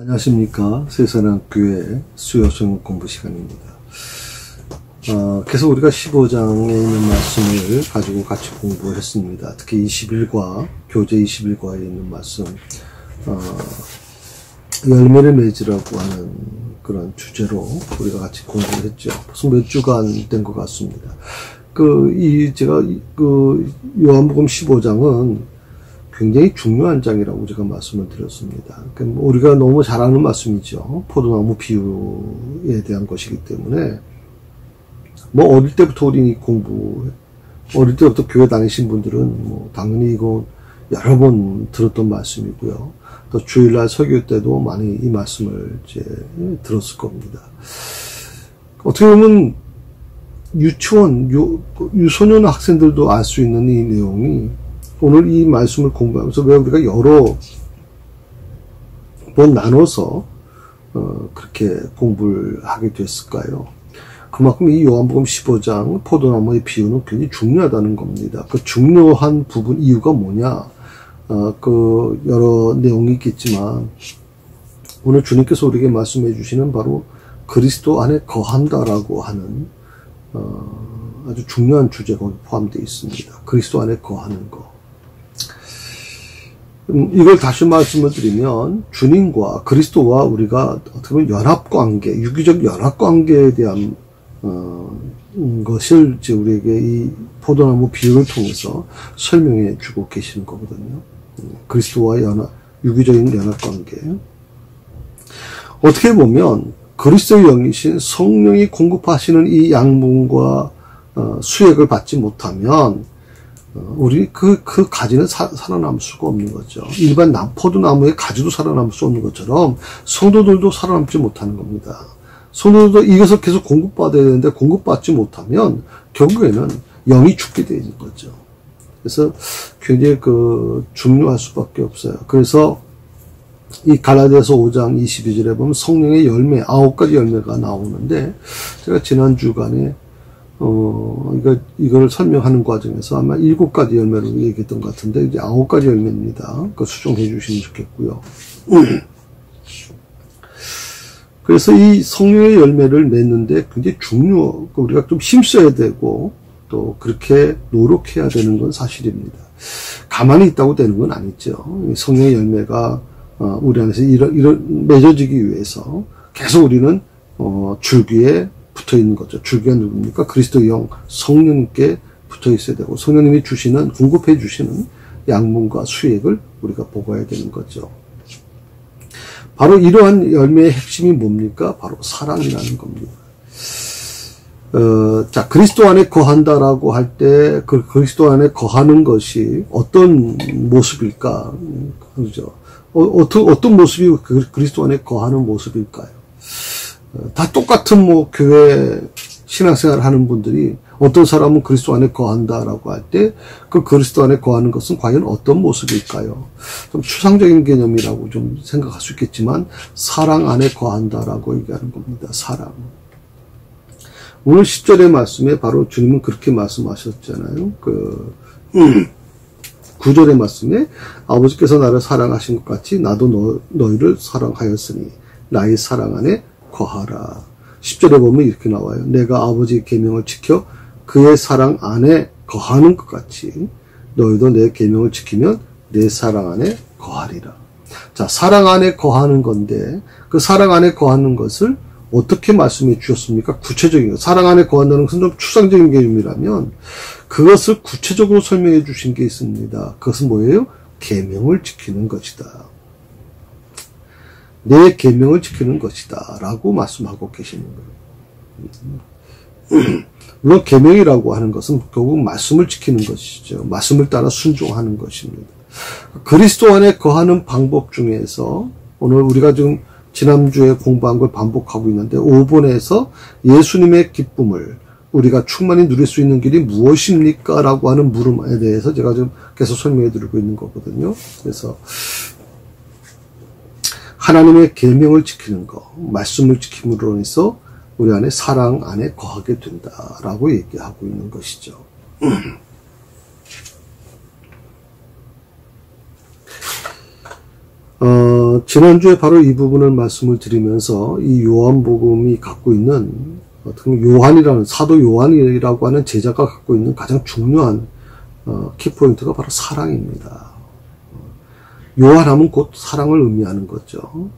안녕하십니까. 세상학교의 수요성 공부 시간입니다. 계속 우리가 15장에 있는 말씀을 가지고 같이 공부했습니다. 특히 21과, 교재 21과에 있는 말씀, 열매를 맺으라고 하는 그런 주제로 우리가 같이 공부를 했죠. 벌써 몇 주간 된 것 같습니다. 제가 요한복음 15장은 굉장히 중요한 장이라고 제가 말씀을 드렸습니다. 그러니까 우리가 너무 잘 아는 말씀이죠. 포도나무 비유에 대한 것이기 때문에 어릴 때부터 우리 어릴 때부터 교회 다니신 분들은 당연히 이거 여러 번 들었던 말씀이고요. 또 주일날 설교 때도 많이 이 말씀을 이제 들었을 겁니다. 어떻게 보면 유소년 학생들도 알 수 있는 이 내용이 오늘 이 말씀을 공부하면서 왜 우리가 여러 번 나눠서 그렇게 공부를 하게 됐을까요? 그만큼 이 요한복음 15장 포도나무의 비유는 굉장히 중요하다는 겁니다. 그 중요한 부분 이유가 뭐냐? 여러 내용이 있겠지만 오늘 주님께서 우리에게 말씀해 주시는 바로 그리스도 안에 거한다라고 하는 아주 중요한 주제가 포함되어 있습니다. 그리스도 안에 거하는 것. 이걸 다시 말씀을 드리면 주님과 그리스도와 우리가 어떻게 보면 연합관계, 유기적 연합관계에 대한 것을 이제 우리에게 이 포도나무 비유를 통해서 설명해 주고 계시는 거거든요. 그리스도와 유기적인 연합관계. 어떻게 보면 그리스도의 영이신 성령이 공급하시는 이 양분과 수액을 받지 못하면 우리 그 가지는 살아남을 수가 없는 거죠. 일반 포도나무의 가지도 살아남을 수 없는 것처럼 성도들도 살아남지 못하는 겁니다. 성도들도 이것을 계속 공급받아야 되는데 공급받지 못하면 결국에는 영이 죽게 되어 있는 거죠. 그래서 굉장히 중요할 수밖에 없어요. 그래서 이 갈라디아서 5장 22절에 보면 성령의 열매, 9가지 열매가 나오는데 제가 지난 주간에 이걸 설명하는 과정에서 아마 7가지 열매로 얘기했던 것 같은데, 이제 9가지 열매입니다. 수정해 주시면 좋겠고요. 그래서 이 성령의 열매를 맺는데 굉장히 우리가 좀 힘써야 되고, 또 그렇게 노력해야 되는 건 사실입니다. 가만히 있다고 되는 건 아니죠. 성령의 열매가, 우리 안에서 맺어지기 위해서 계속 우리는, 줄기에 붙어 있는 거죠. 줄기가 누굽니까? 그리스도의 영, 성령님께 붙어 있어야 되고, 성령님이 공급해 주시는 양분과 수액을 우리가 먹어야 되는 거죠. 바로 이러한 열매의 핵심이 뭡니까? 바로 사랑이라는 겁니다. 그리스도 안에 거한다라고 할 때, 그리스도 안에 거하는 것이 어떤 모습일까? 그죠? 어떤 모습이 그리스도 안에 거하는 모습일까요? 다 똑같은 교회 신앙생활 하는 분들이 어떤 사람은 그리스도 안에 거한다라고 할 때 그 그리스도 안에 거하는 것은 과연 어떤 모습일까요? 좀 추상적인 개념이라고 좀 생각할 수 있겠지만 사랑 안에 거한다라고 얘기하는 겁니다. 사랑. 오늘 10절의 말씀에 바로 주님은 그렇게 말씀하셨잖아요. 9절의 말씀에 아버지께서 나를 사랑하신 것 같이 나도 너희를 사랑하였으니 나의 사랑 안에 거하라. 10절에 보면 이렇게 나와요. 내가 아버지의 계명을 지켜 그의 사랑 안에 거하는 것 같이 너희도 내 계명을 지키면 내 사랑 안에 거하리라. 자, 사랑 안에 거하는 건데 그 사랑 안에 거하는 것을 어떻게 말씀해 주셨습니까? 구체적인 것. 사랑 안에 거한다는 것은 좀 추상적인 개념이라면 그것을 구체적으로 설명해 주신 게 있습니다. 그것은 뭐예요? 계명을 지키는 것이다. 내 계명을 지키는 것이다 라고 말씀하고 계시는 거예요. 물론 계명이라고 하는 것은 결국 말씀을 지키는 것이죠. 말씀을 따라 순종하는 것입니다. 그리스도 안에 거하는 방법 중에서 오늘 우리가 지금 지난주에 공부한 걸 반복하고 있는데 5번에서 예수님의 기쁨을 우리가 충만히 누릴 수 있는 길이 무엇입니까? 라고 하는 물음에 대해서 제가 지금 계속 설명해 드리고 있는 거거든요. 그래서 하나님의 계명을 지키는 것, 말씀을 지킴으로 해서 우리 안에 사랑 안에 거하게 된다라고 얘기하고 있는 것이죠. 지난주에 바로 이 부분을 말씀을 드리면서 이 요한복음이 갖고 있는 어떻게 보면 사도 요한이라고 하는 제자가 갖고 있는 가장 중요한 키포인트가 바로 사랑입니다. 요한하면 곧 사랑을 의미하는 거죠.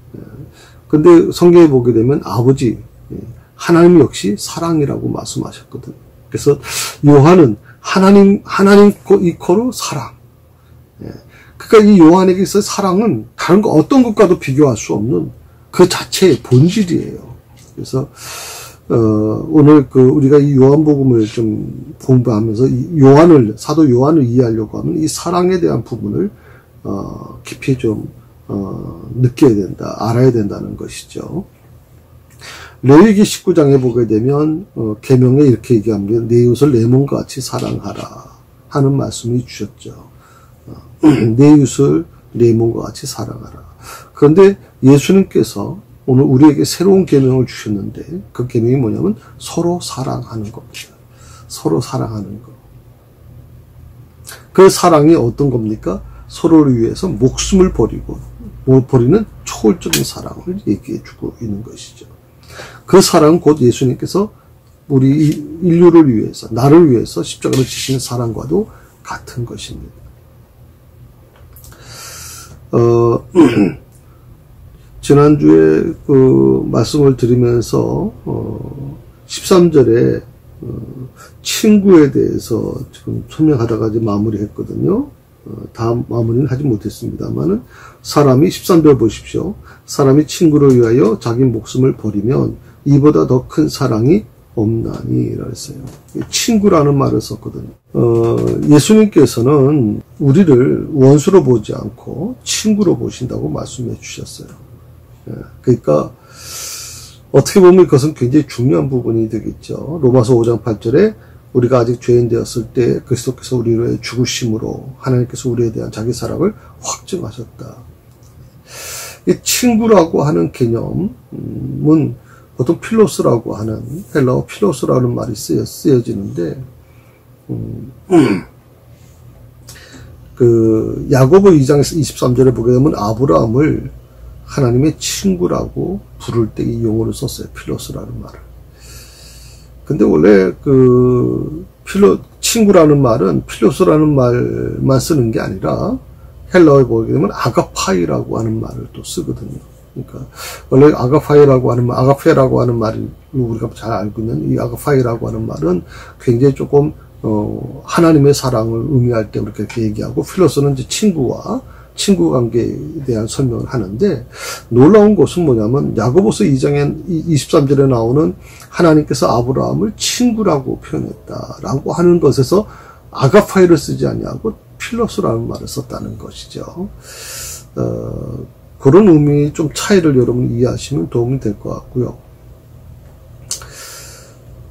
근데 성경에 보게 되면 아버지, 하나님 역시 사랑이라고 말씀하셨거든요. 그래서 요한은 하나님 이퀄로 사랑. 그러니까 이 요한에게 있어 사랑은 다른 거 어떤 것과도 비교할 수 없는 그 자체의 본질이에요. 그래서 오늘 우리가 이 요한복음을 좀 공부하면서 사도 요한을 이해하려고 하면 이 사랑에 대한 부분을 깊이 좀 느껴야 된다, 알아야 된다는 것이죠. 레위기 19장에 보게 되면 계명에 이렇게 얘기합니다. 내 이웃을 내 몸과 같이 사랑하라 하는 말씀이 주셨죠. 내 이웃을 내 몸과 같이 사랑하라. 그런데 예수님께서 오늘 우리에게 새로운 계명을 주셨는데 그 계명이 뭐냐면 서로 사랑하는 겁니다. 서로 사랑하는 것. 그 사랑이 어떤 겁니까? 서로를 위해서 목숨을 버리는 초월적인 사랑을 얘기해 주고 있는 것이죠. 그 사랑은 곧 예수님께서 우리 인류를 위해서, 나를 위해서 십자가를 지시는 사랑과도 같은 것입니다. 지난주에 말씀을 드리면서 13절에 친구에 대해서 지금 설명하다가 이제 마무리했거든요. 다음 마무리는 하지 못했습니다만은 사람이 13절 보십시오. 사람이 친구를 위하여 자기 목숨을 버리면 이보다 더 큰 사랑이 없나니 라고 했어요. 친구라는 말을 썼거든요. 예수님께서는 우리를 원수로 보지 않고 친구로 보신다고 말씀해 주셨어요. 그러니까 어떻게 보면 그것은 굉장히 중요한 부분이 되겠죠. 로마서 5장 8절에 우리가 아직 죄인 되었을 때 그리스도께서 우리를 죽으심으로 하나님께서 우리에 대한 자기 사랑을 확증하셨다. 이 친구라고 하는 개념은 보통 필로스라고 하는 헬라어 필로스라는 말이 쓰여지는데 야고보 2장에서 23절에 보게 되면 아브라함을 하나님의 친구라고 부를 때 이 용어를 썼어요. 필로스라는 말을. 근데 원래 친구라는 말은 필로스라는 말만 쓰는 게 아니라 헬라어에 보게 되면 아가파이라고 하는 말을 또 쓰거든요. 그러니까 원래 아가파이라고 하는 아가페라고 하는 말을 우리가 잘 알고 있는 이 아가파이라고 하는 말은 굉장히 조금 하나님의 사랑을 의미할 때 그렇게 얘기하고 필로스는 이제 친구 관계에 대한 설명을 하는데 놀라운 것은 뭐냐면 야고보서 2장에 23절에 나오는 하나님께서 아브라함을 친구라고 표현했다라고 하는 것에서 아가파이를 쓰지 않냐고 필로스라는 말을 썼다는 것이죠. 그런 의미 좀 차이를 여러분 이해하시면 도움이 될 것 같고요.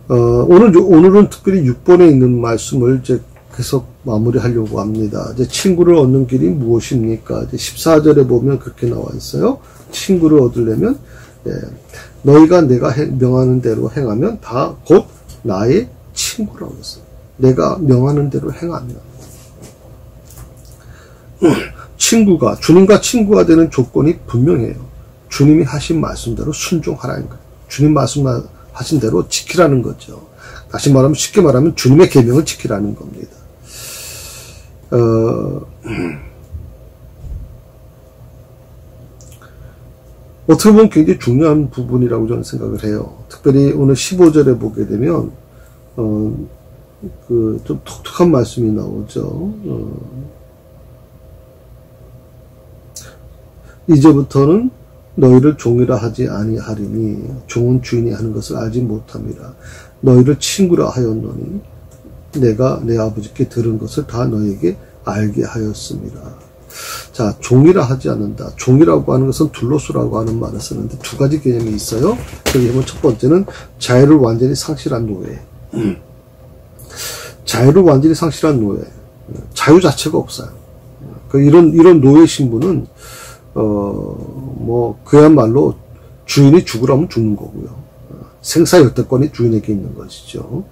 오늘은 특별히 6번에 있는 말씀을 이제 계속 마무리하려고 합니다. 이제 친구를 얻는 길이 무엇입니까? 이제 14절에 보면 그렇게 나와 있어요. 친구를 얻으려면, 너희가 내가 명하는 대로 행하면 다 곧 나의 친구라고 했어요. 내가 명하는 대로 행하면. 주님과 친구가 되는 조건이 분명해요. 주님이 하신 말씀대로 순종하라는 거예요. 주님 말씀하신 대로 지키라는 거죠. 다시 말하면 쉽게 말하면 주님의 계명을 지키라는 겁니다. 어떻게 보면 굉장히 중요한 부분이라고 저는 생각을 해요. 특별히 오늘 15절에 보게 되면 좀 독특한 말씀이 나오죠. 이제부터는 너희를 종이라 하지 아니하리니 종은 주인이 하는 것을 알지 못함이라. 너희를 친구라 하였노니 내가 내 아버지께 들은 것을 다 너희에게 알게 하였습니다. 자, 종이라 하지 않는다. 종이라고 하는 것은 둘로스라고 하는 말을 쓰는데 두 가지 개념이 있어요. 여기 보면 첫 번째는 자유를 완전히 상실한 노예. 자유를 완전히 상실한 노예. 자유 자체가 없어요. 이런 노예 신분은 그야말로 주인이 죽으라면 죽는 거고요. 생사 역대권이 주인에게 있는 것이죠.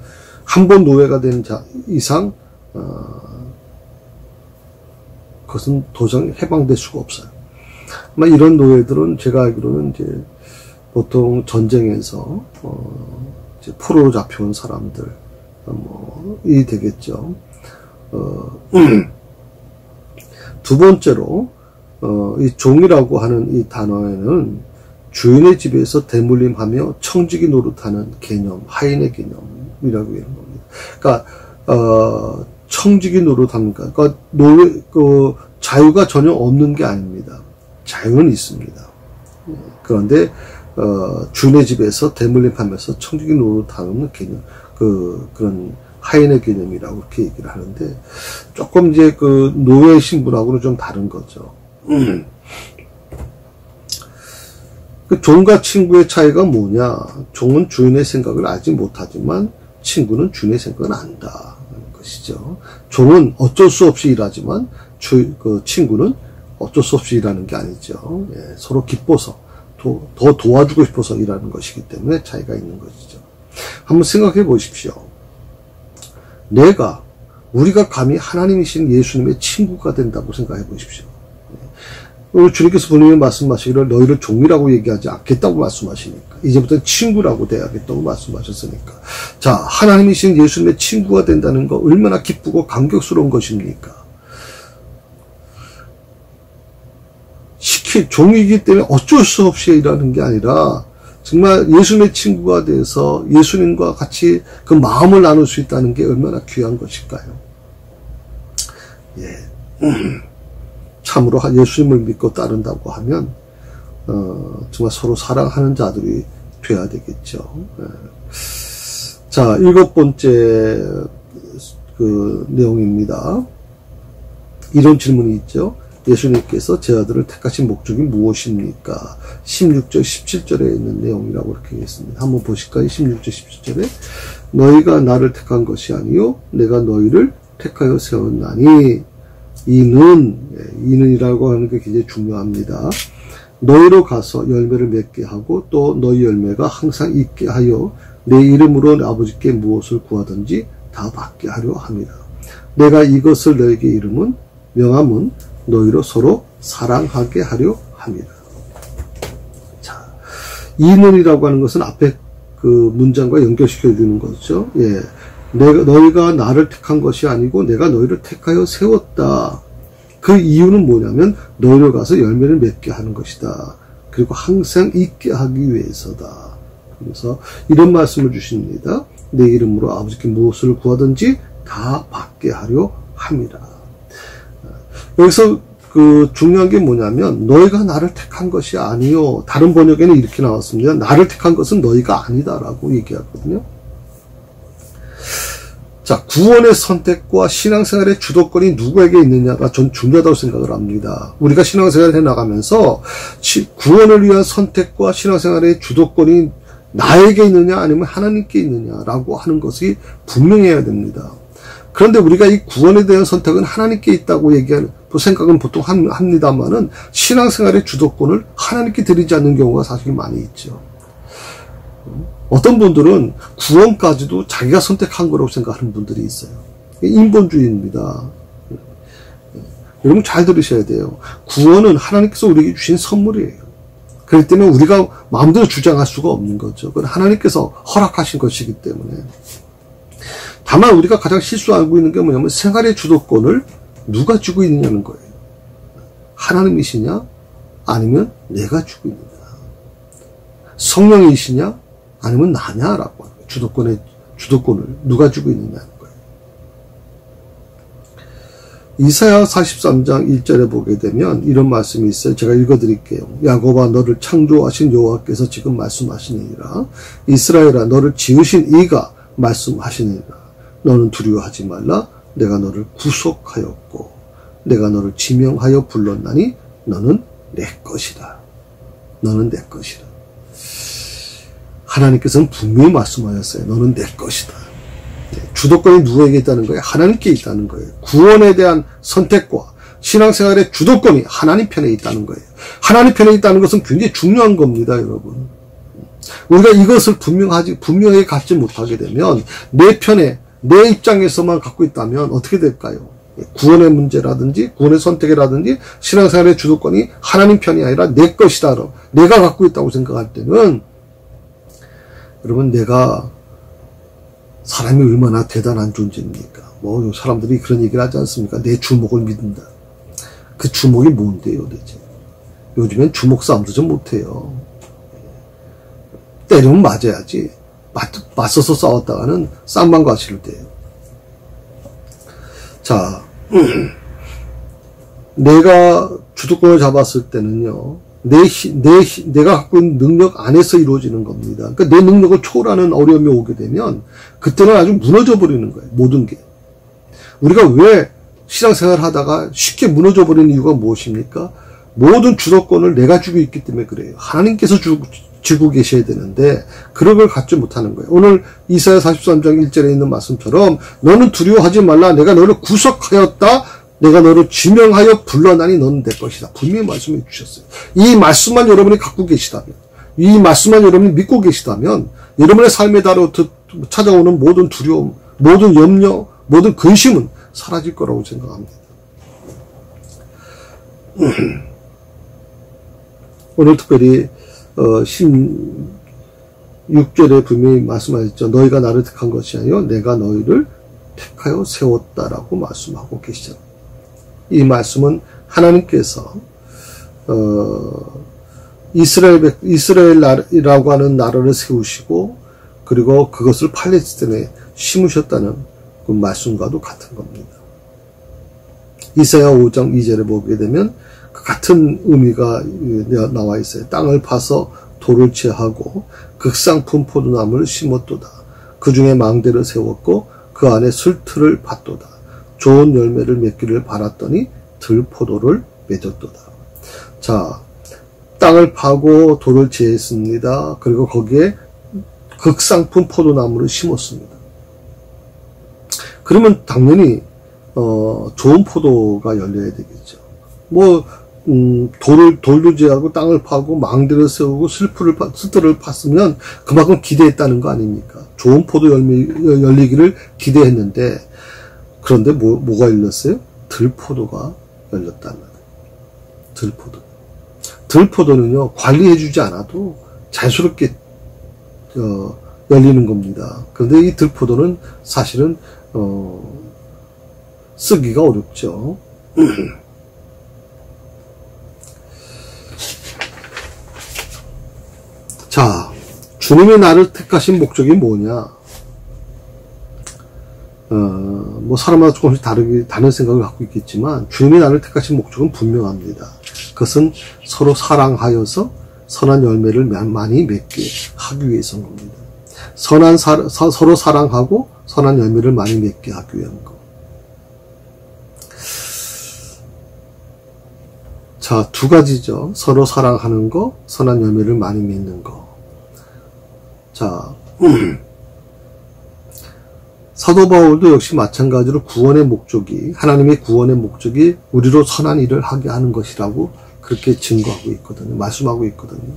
한 번 노예가 된 이상, 그것은 도저히 해방될 수가 없어요. 아마 이런 노예들은 제가 알기로는 이제 보통 전쟁에서 이제 포로로 잡혀온 사람들 이 되겠죠. 두 번째로 이 종이라고 하는 이 단어에는 주인의 집에서 대물림하며 청지기 노릇하는 개념, 하인의 개념이라고 하는 겁니다. 그러니까 청지기 노릇합니까? 그러니까 자유가 전혀 없는 게 아닙니다. 자유는 있습니다. 그런데 주인의 집에서 대물림하면서 청지기 노릇하는 개념, 그런 하인의 개념이라고 그렇게 얘기를 하는데, 조금 이제 그 노예 신분하고는 좀 다른 거죠. 그 종과 친구의 차이가 뭐냐? 종은 주인의 생각을 알지 못하지만 친구는 주인의 생각을 안다. 것이죠. 종은 어쩔 수 없이 일하지만 그 친구는 어쩔 수 없이 일하는 게 아니죠. 예, 서로 기뻐서 더 도와주고 싶어서 일하는 것이기 때문에 차이가 있는 것이죠. 한번 생각해 보십시오. 우리가 감히 하나님이신 예수님의 친구가 된다고 생각해 보십시오. 오늘 주님께서 분명히 말씀하시기를 너희를 종이라고 얘기하지 않겠다고 말씀하시니까, 이제부터 친구라고 대하겠다고 말씀하셨으니까, 자, 하나님이신 예수님의 친구가 된다는 거 얼마나 기쁘고 감격스러운 것입니까? 종이기 때문에 어쩔 수 없이 일하는 게 아니라 정말 예수님의 친구가 돼서 예수님과 같이 그 마음을 나눌 수 있다는 게 얼마나 귀한 것일까요? 예. 참으로 예수님을 믿고 따른다고 하면 정말 서로 사랑하는 자들이 돼야 되겠죠. 예. 자, 7번째 그 내용입니다. 이런 질문이 있죠. 예수님께서 제 아들을 택하신 목적이 무엇입니까? 16절, 17절에 있는 내용이라고 이렇게 했습니다. 한번 보실까요? 16절, 17절에 너희가 나를 택한 것이 아니요 내가 너희를 택하여 세웠나니 이는이라고 하는 게 굉장히 중요합니다. 너희로 가서 열매를 맺게 하고 또 너희 열매가 항상 있게 하여 내 이름으로 아버지께 무엇을 구하든지 다 받게 하려 합니다. 내가 이것을 너에게 명함은 너희로 서로 사랑하게 하려 합니다. 자, 이는이라고 하는 것은 앞에 그 문장과 연결시켜 주는 거죠. 예. 너희가 나를 택한 것이 아니고 내가 너희를 택하여 세웠다. 그 이유는 뭐냐면 너희로 가서 열매를 맺게 하는 것이다. 그리고 항상 있게 하기 위해서다. 그래서 이런 말씀을 주십니다. 내 이름으로 아버지께 무엇을 구하든지 다 받게 하려 합니다. 여기서 그 중요한 게 뭐냐면 너희가 나를 택한 것이 아니요. 다른 번역에는 이렇게 나왔습니다. 나를 택한 것은 너희가 아니다라고 얘기하거든요. 자, 구원의 선택과 신앙생활의 주도권이 누구에게 있느냐가 전 중요하다고 생각을 합니다. 우리가 신앙생활을 해나가면서 구원을 위한 선택과 신앙생활의 주도권이 나에게 있느냐 아니면 하나님께 있느냐라고 하는 것이 분명해야 됩니다. 그런데 우리가 이 구원에 대한 선택은 하나님께 있다고 얘기하는 생각은 보통 합니다만은 신앙생활의 주도권을 하나님께 드리지 않는 경우가 사실 많이 있죠. 어떤 분들은 구원까지도 자기가 선택한 거라고 생각하는 분들이 있어요. 인본주의입니다. 여러분 잘 들으셔야 돼요. 구원은 하나님께서 우리에게 주신 선물이에요. 그렇기 때문에 우리가 마음대로 주장할 수가 없는 거죠. 그건 하나님께서 허락하신 것이기 때문에. 다만 우리가 가장 실수하고 있는 게 뭐냐면 생활의 주도권을 누가 주고 있느냐는 거예요. 하나님이시냐 아니면 내가 주고 있느냐. 성령이시냐 아니면 나냐라고 하는 거예요. 주도권을 누가 주고 있느냐는 거예요. 이사야 43장 1절에 보게 되면 이런 말씀이 있어요. 제가 읽어드릴게요. 야곱아 너를 창조하신 여호와께서 지금 말씀하시니라. 이스라엘아 너를 지으신 이가 말씀하시니라. 너는 두려워하지 말라. 내가 너를 구속하였고 내가 너를 지명하여 불렀나니 너는 내 것이다. 너는 내 것이다. 하나님께서는 분명히 말씀하셨어요. 너는 내 것이다. 주도권이 누구에게 있다는 거예요? 하나님께 있다는 거예요. 구원에 대한 선택과 신앙생활의 주도권이 하나님 편에 있다는 거예요. 하나님 편에 있다는 것은 굉장히 중요한 겁니다, 여러분. 우리가 이것을 분명하게 갖지 못하게 되면 내 편에 내 입장에서만 갖고 있다면 어떻게 될까요? 구원의 문제라든지 구원의 선택이라든지 신앙생활의 주도권이 하나님 편이 아니라 내 것이다. 내가 갖고 있다고 생각할 때는 여러분 내가 사람이 얼마나 대단한 존재입니까? 뭐 사람들이 그런 얘기를 하지 않습니까? 내 주목을 믿는다. 그 주목이 뭔데요 대체? 요즘엔 주목 싸움도 좀 못해요. 때리면 맞아야지. 맞서서 싸웠다가는 쌍방 과실을 돼요. 자, 내가 주도권을 잡았을 때는요, 내가 갖고 있는 능력 안에서 이루어지는 겁니다. 그러니까 내 능력을 초월하는 어려움이 오게 되면 그때는 아주 무너져 버리는 거예요. 모든 게. 우리가 왜 신앙생활 하다가 쉽게 무너져 버리는 이유가 무엇입니까? 모든 주도권을 내가 쥐고 있기 때문에 그래요. 하나님께서 쥐고 계셔야 되는데 그런 걸 갖지 못하는 거예요. 오늘 이사야 43장 1절에 있는 말씀처럼 너는 두려워하지 말라. 내가 너를 구속하였다. 내가 너를 지명하여 불러나니 너는 내 것이다. 분명히 말씀해 주셨어요. 이 말씀만 여러분이 갖고 계시다면, 이 말씀만 여러분이 믿고 계시다면 여러분의 삶에 따라 찾아오는 모든 두려움, 모든 염려, 모든 근심은 사라질 거라고 생각합니다. 오늘 특별히 16절에 분명히 말씀하셨죠. 너희가 나를 택한 것이 아니요 내가 너희를 택하여 세웠다라고 말씀하고 계시잖아요. 이 말씀은 하나님께서 이스라엘이라고 하는 나라를 세우시고 그리고 그것을 팔레스틴에 심으셨다는 그 말씀과도 같은 겁니다. 이사야 5장 2절에 보게 되면 그 같은 의미가 나와 있어요. 땅을 파서 돌을 채하고 극상품 포도나무를 심었도다. 그 중에 망대를 세웠고 그 안에 술틀을 팠도다. 좋은 열매를 맺기를 바랐더니 들포도를 맺었도다. 자, 땅을 파고 돌을 채했습니다. 그리고 거기에 극상품 포도나무를 심었습니다. 그러면 당연히 좋은 포도가 열려야 되겠죠. 돌도 제하고 땅을 파고 망대를 세우고 술틀을 팠으면 그만큼 기대했다는 거 아닙니까? 좋은 포도 열리기를 기대했는데 그런데 뭐가 열렸어요? 들포도가 열렸다는 거예요. 들포도는요 관리해주지 않아도 자연스럽게 열리는 겁니다. 그런데 이 들포도는 사실은 쓰기가 어렵죠. 자, 주님이 나를 택하신 목적이 뭐냐? 사람마다 조금씩 다른 생각을 갖고 있겠지만, 주님이 나를 택하신 목적은 분명합니다. 그것은 서로 사랑하여서 선한 열매를 많이 맺게 하기 위해서인 겁니다. 서로 사랑하고 선한 열매를 많이 맺게 하기 위한 것. 자, 두 가지죠. 서로 사랑하는 거, 선한 열매를 많이 맺는 거. 자, 사도 바울도 역시 마찬가지로 하나님의 구원의 목적이 우리로 선한 일을 하게 하는 것이라고 그렇게 증거하고 있거든요. 말씀하고 있거든요.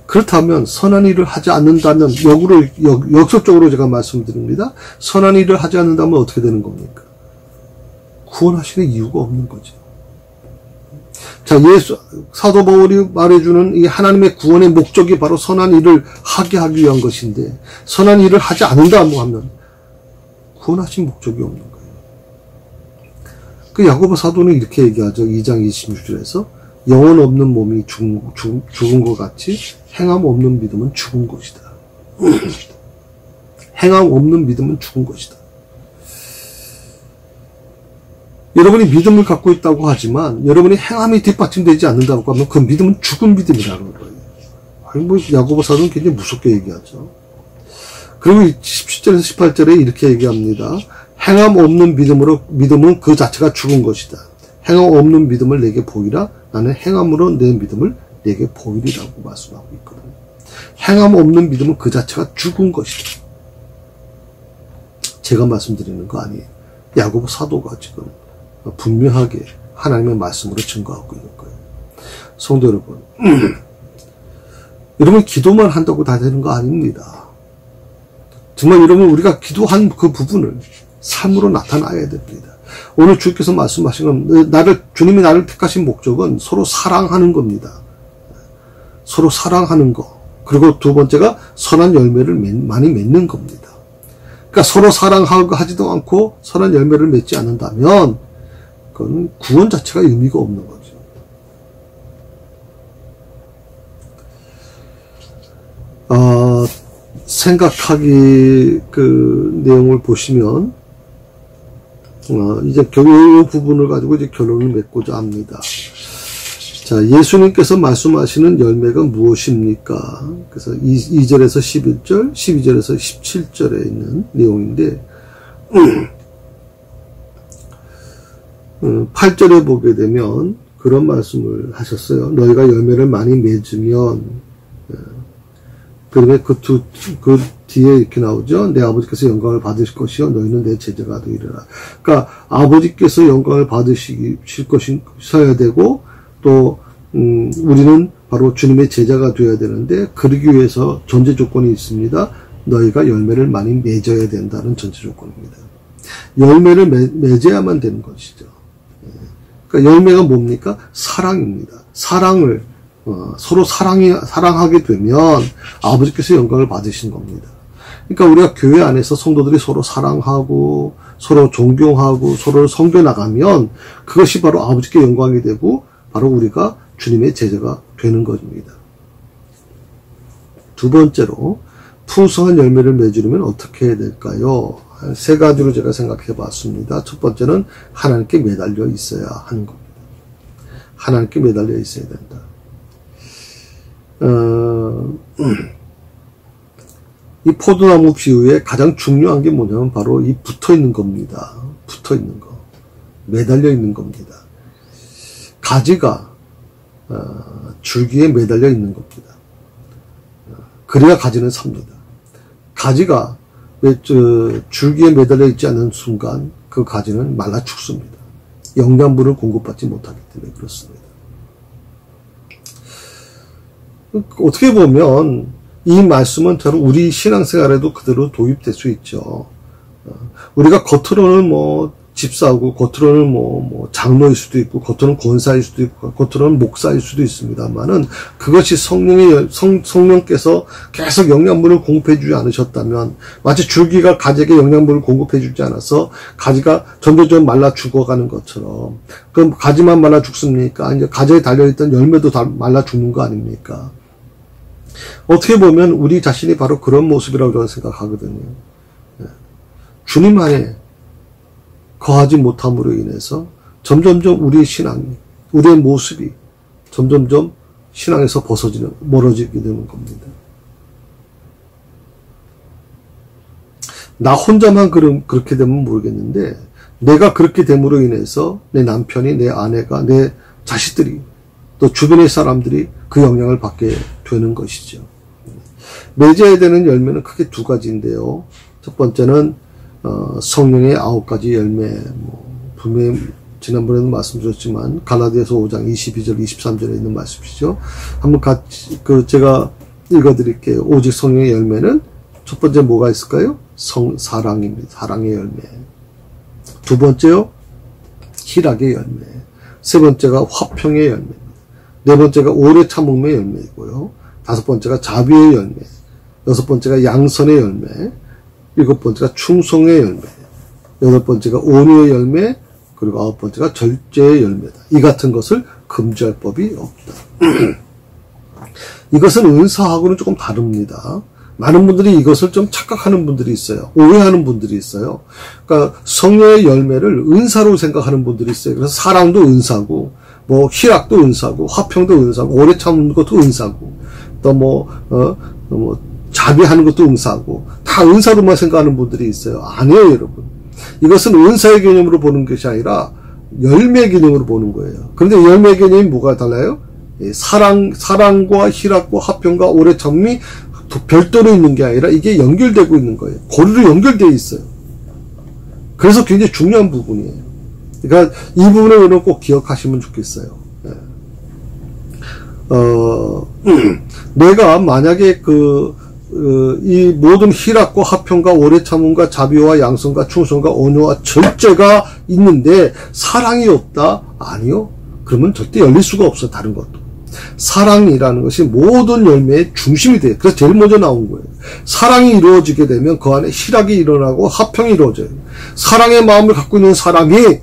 그렇다면 선한 일을 하지 않는다면 역설적으로 제가 말씀드립니다. 선한 일을 하지 않는다면 어떻게 되는 겁니까? 구원하시는 이유가 없는 거죠. 자, 사도 바울이 말해주는 이 하나님의 구원의 목적이 바로 선한 일을 하게 하기 위한 것인데, 선한 일을 하지 않는다고 하면 구원하신 목적이 없는 거예요. 그 야고보 사도는 이렇게 얘기하죠. 2장 26절에서 영혼 없는 몸이 죽은 것 같이 행함 없는 믿음은 죽은 것이다. 행함 없는 믿음은 죽은 것이다. 여러분이 믿음을 갖고 있다고 하지만 여러분이 행함이 뒷받침되지 않는다고 하면 그 믿음은 죽은 믿음이라는 거예요. 아니 야고보 사도는 굉장히 무섭게 얘기하죠. 그리고 17절에서 18절에 이렇게 얘기합니다. 행함 없는 믿음은 그 자체가 죽은 것이다. 행함 없는 믿음을 내게 보이라. 나는 행함으로 내 믿음을 내게 보이리라고 말씀하고 있거든요. 행함 없는 믿음은 그 자체가 죽은 것이다. 제가 말씀드리는 거 아니에요. 야고보 사도가 지금 분명하게 하나님의 말씀으로 증거하고 있는 거예요. 성도 여러분, 여러분 기도만 한다고 다 되는 거 아닙니다. 정말 여러분 우리가 기도한 그 부분을 삶으로 나타나야 됩니다. 오늘 주께서 말씀하신 건 주님이 나를 택하신 목적은 서로 사랑하는 겁니다. 서로 사랑하는 거. 그리고 두 번째가 선한 열매를 많이 맺는 겁니다. 그러니까 서로 사랑하지도 않고 선한 열매를 맺지 않는다면 그건 구원 자체가 의미가 없는 거죠. 생각하기 그 내용을 보시면 이제 이 부분을 가지고 이제 결론을 맺고자 합니다. 자, 예수님께서 말씀하시는 열매가 무엇입니까? 그래서 2절에서 11절, 12절에서 17절에 있는 내용인데 8절에 보게 되면 그런 말씀을 하셨어요. 너희가 열매를 많이 맺으면, 그러면 그 뒤에 이렇게 나오죠. 내 아버지께서 영광을 받으실 것이요 너희는 내 제자가 되리라. 그러니까 아버지께서 영광을 받으실 것이셔야 되고 또 우리는 바로 주님의 제자가 되어야 되는데 그러기 위해서 전제 조건이 있습니다. 너희가 열매를 많이 맺어야 된다는 전제 조건입니다. 열매를 맺어야만 되는 것이죠. 그러니까 열매가 뭡니까? 사랑입니다. 사랑을 서로 사랑하게 되면 아버지께서 영광을 받으신 겁니다. 그러니까 우리가 교회 안에서 성도들이 서로 사랑하고 서로 존경하고 서로를 섬겨나가면 그것이 바로 아버지께 영광이 되고 바로 우리가 주님의 제자가 되는 것입니다. 두 번째로 풍성한 열매를 맺으려면 어떻게 해야 될까요? 세 가지로 제가 생각해 봤습니다. 첫 번째는 하나님께 매달려 있어야 하는 겁니다. 하나님께 매달려 있어야 된다. 이 포도나무 비유에 가장 중요한 게 뭐냐면 바로 이 붙어 있는 겁니다. 붙어 있는 거. 매달려 있는 겁니다. 가지가 줄기에 매달려 있는 겁니다. 그래야 가지는 삽니다. 가지가 줄기에 매달려 있지 않는 순간 그 가지는 말라 죽습니다. 영양분을 공급받지 못하기 때문에 그렇습니다. 어떻게 보면 이 말씀은 바로 우리 신앙생활에도 그대로 도입될 수 있죠. 우리가 겉으로는 뭐 집사하고 겉으로는 뭐 장로일 수도 있고 겉으로는 권사일 수도 있고 겉으로는 목사일 수도 있습니다만은 그것이 성령께서 계속 영양분을 공급해주지 않으셨다면 마치 줄기가 가지에게 영양분을 공급해주지 않아서 가지가 점점 말라 죽어가는 것처럼 그럼 가지만 말라 죽습니까? 이제 가지에 달려있던 열매도 다 말라 죽는 거 아닙니까? 어떻게 보면 우리 자신이 바로 그런 모습이라고 저는 생각하거든요. 주님 안에 거하지 못함으로 인해서 점점점 우리의 신앙이, 우리의 모습이 점점점 신앙에서 멀어지게 되는 겁니다. 나 혼자만 그렇게 되면 모르겠는데 내가 그렇게 됨으로 인해서 내 남편이, 내 아내가, 내 자식들이 또 주변의 사람들이 그 영향을 받게 되는 것이죠. 맺어야 되는 열매는 크게 두 가지인데요. 첫 번째는 성령의 9가지 열매, 분명히 지난번에도 말씀드렸지만 갈라디아서 5장 22절 23절에 있는 말씀이죠. 한번 같이 제가 읽어드릴게요. 오직 성령의 열매는 첫 번째 뭐가 있을까요? 사랑입니다. 사랑의 열매. 두 번째요, 희락의 열매. 세 번째가 화평의 열매입니다. 네 번째가 오래 참음의 열매이고요. 다섯 번째가 자비의 열매. 여섯 번째가 양선의 열매. 일곱 번째가 충성의 열매. 여덟 번째가 온유의 열매. 그리고 아홉 번째가 절제의 열매다. 이 같은 것을 금지할 법이 없다. 이것은 은사하고는 조금 다릅니다. 많은 분들이 이것을 좀 착각하는 분들이 있어요. 오해하는 분들이 있어요. 그러니까 성령의 열매를 은사로 생각하는 분들이 있어요. 그래서 사랑도 은사고, 뭐 희락도 은사고, 화평도 은사고, 오래 참는 것도 은사고, 또 자비하는 것도 은사고, 다 은사로만 생각하는 분들이 있어요. 아니에요, 여러분. 이것은 은사의 개념으로 보는 것이 아니라 열매 개념으로 보는 거예요. 그런데 열매 개념이 뭐가 달라요? 사랑과 희락과 화평과 오래 참음이 별도로 있는 게 아니라 이게 연결되고 있는 거예요. 고리로 연결되어 있어요. 그래서 굉장히 중요한 부분이에요. 그러니까 이 부분을 여러분 꼭 기억하시면 좋겠어요. 내가 만약에 이 모든 희락과 화평과 오래 참음과 자비와 양성과 충성과 온유와 절제가 있는데 사랑이 없다? 아니요. 그러면 절대 열릴 수가 없어, 다른 것도. 사랑이라는 것이 모든 열매의 중심이 돼요. 그래서 제일 먼저 나온 거예요. 사랑이 이루어지게 되면 그 안에 희락이 일어나고 화평이 이루어져요. 사랑의 마음을 갖고 있는 사람이,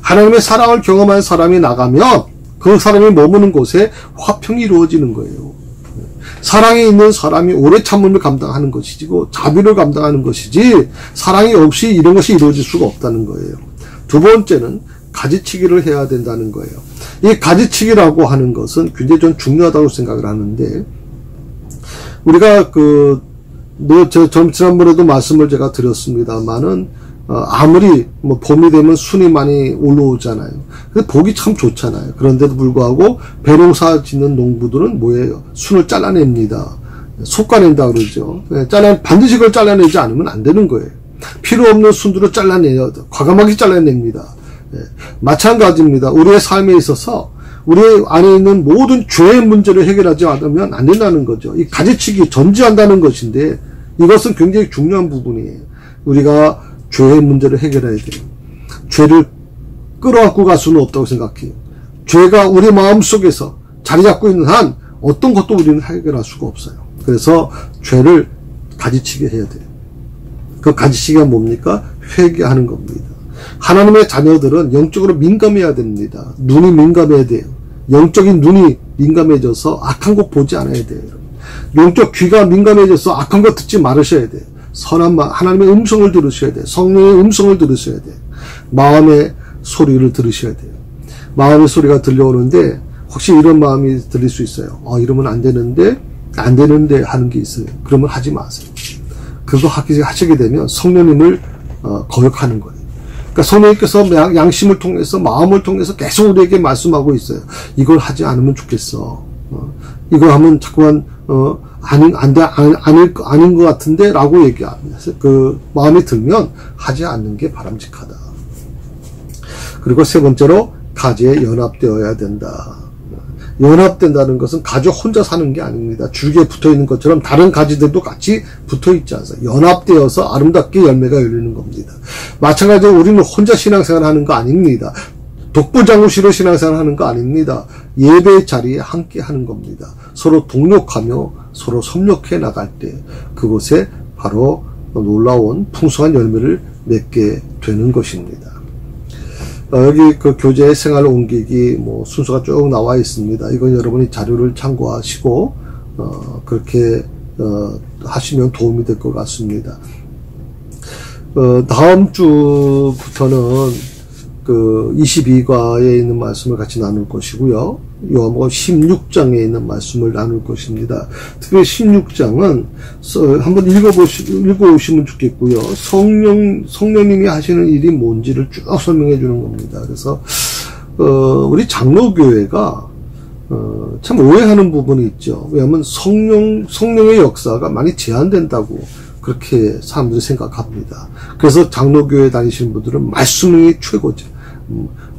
하나님의 사랑을 경험한 사람이 나가면 그 사람이 머무는 곳에 화평이 이루어지는 거예요. 사랑이 있는 사람이 오래 참음을 감당하는 것이고 자비를 감당하는 것이지, 사랑이 없이 이런 것이 이루어질 수가 없다는 거예요. 두 번째는 가지치기를 해야 된다는 거예요. 이 가지치기라고 하는 것은 굉장히 좀 중요하다고 생각을 하는데, 우리가 지난번에도 말씀을 제가 드렸습니다만은, 아무리 봄이 되면 순이 많이 올라오잖아요. 근데 보기 참 좋잖아요. 그런데도 불구하고 배농사 짓는 농부들은 뭐예요? 순을 잘라냅니다. 솎아낸다 그러죠. 반드시 그걸 잘라내지 않으면 안 되는 거예요. 필요 없는 순들을 잘라내요. 과감하게 잘라냅니다. 마찬가지입니다. 우리의 삶에 있어서 우리 안에 있는 모든 죄의 문제를 해결하지 않으면 안 된다는 거죠. 이 가지치기, 전지한다는 것인데, 이것은 굉장히 중요한 부분이에요. 우리가 죄의 문제를 해결해야 돼요. 죄를 끌어안고 갈 수는 없다고 생각해요. 죄가 우리 마음속에서 자리 잡고 있는 한 어떤 것도 우리는 해결할 수가 없어요. 그래서 죄를 가지치기 해야 돼요. 그 가지치기가 뭡니까? 회개하는 겁니다. 하나님의 자녀들은 영적으로 민감해야 됩니다. 눈이 민감해야 돼요. 영적인 눈이 민감해져서 악한 것 보지 않아야 돼요. 영적 귀가 민감해져서 악한 것 듣지 말으셔야 돼요. 선한 하나님의 음성을 들으셔야 돼요. 성령의 음성을 들으셔야 돼요. 마음의 소리를 들으셔야 돼요. 마음의 소리가 들려오는데 혹시 이런 마음이 들릴 수 있어요. 이러면 안 되는데 하는 게 있어요. 그러면 하지 마세요. 그거 하시게 되면 성령님을 거역하는 거예요. 그러니까 성령님께서 양심을 통해서, 마음을 통해서 계속 우리에게 말씀하고 있어요. 이걸 하지 않으면 좋겠어. 이걸 하면 자꾸만 아닌 것 같은데 라고 얘기합니다. 그 마음에 들면 하지 않는 게 바람직하다. 그리고 세 번째로 가지에 연합되어야 된다. 연합된다는 것은 가지 혼자 사는 게 아닙니다. 줄기에 붙어있는 것처럼 다른 가지들도 같이 붙어있지 않아요. 연합되어서 아름답게 열매가 열리는 겁니다. 마찬가지로 우리는 혼자 신앙생활 하는 거 아닙니다. 독부장구시로 신앙생활 하는 거 아닙니다. 예배의 자리에 함께 하는 겁니다. 서로 동력하며 서로 섭력해 나갈 때 그곳에 바로 놀라운 풍성한 열매를 맺게 되는 것입니다. 여기 그 교재 생활 옮기기 순서가 쭉 나와 있습니다. 이건 여러분이 자료를 참고하시고 그렇게 하시면 도움이 될 것 같습니다. 다음 주부터는 그 22과에 있는 말씀을 같이 나눌 것이고요. 요한복음 16장에 있는 말씀을 나눌 것입니다. 특히 16장은 한번 읽어오시면 좋겠고요. 성령님이 하시는 일이 뭔지를 쭉 설명해 주는 겁니다. 그래서 우리 장로교회가 참 오해하는 부분이 있죠. 왜냐하면 성령의 역사가 많이 제한된다고 그렇게 사람들이 생각합니다. 그래서 장로교회 다니시는 분들은 말씀이 최고죠.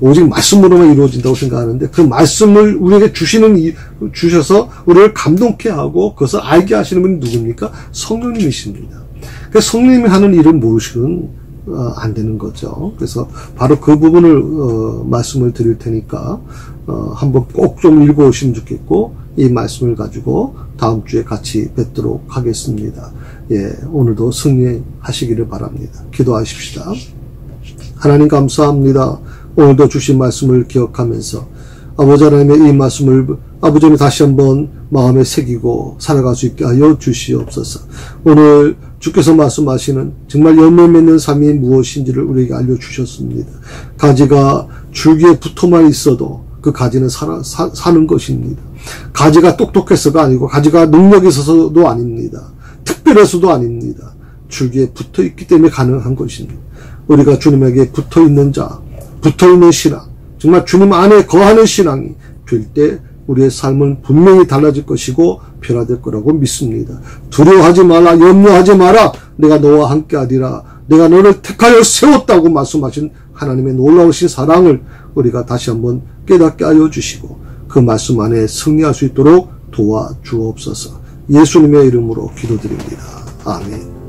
오직 말씀으로만 이루어진다고 생각하는데, 그 말씀을 우리에게 주셔서 우리를 감동케 하고 그것을 알게 하시는 분이 누굽니까? 성령님이십니다. 그래서 성령님이 하는 일을 모르시면 안 되는 거죠. 그래서 바로 그 부분을 말씀을 드릴 테니까 한번 꼭 좀 읽어오시면 좋겠고, 이 말씀을 가지고 다음 주에 같이 뵙도록 하겠습니다. 오늘도 승리하시기를 바랍니다. 기도하십시다. 하나님 감사합니다. 오늘도 주신 말씀을 기억하면서 아버지 하나님의 이 말씀을 아버지님 다시 한번 마음에 새기고 살아갈 수 있게 하여 주시옵소서. 오늘 주께서 말씀하시는 정말 열매 맺는 삶이 무엇인지를 우리에게 알려주셨습니다. 가지가 줄기에 붙어만 있어도 그 가지는 사는 것입니다. 가지가 똑똑해서가 아니고 가지가 능력이 있어서도 아닙니다. 특별해서도 아닙니다. 줄기에 붙어있기 때문에 가능한 것입니다. 우리가 주님에게 붙어있는 자, 붙어있는 신앙, 정말 주님 안에 거하는 신앙이 될 때 우리의 삶은 분명히 달라질 것이고 변화될 거라고 믿습니다. 두려워하지 마라, 염려하지 마라, 내가 너와 함께하리라, 내가 너를 택하여 세웠다고 말씀하신 하나님의 놀라우신 사랑을 우리가 다시 한번 깨닫게 하여 주시고 그 말씀 안에 승리할 수 있도록 도와주옵소서. 예수님의 이름으로 기도드립니다. 아멘.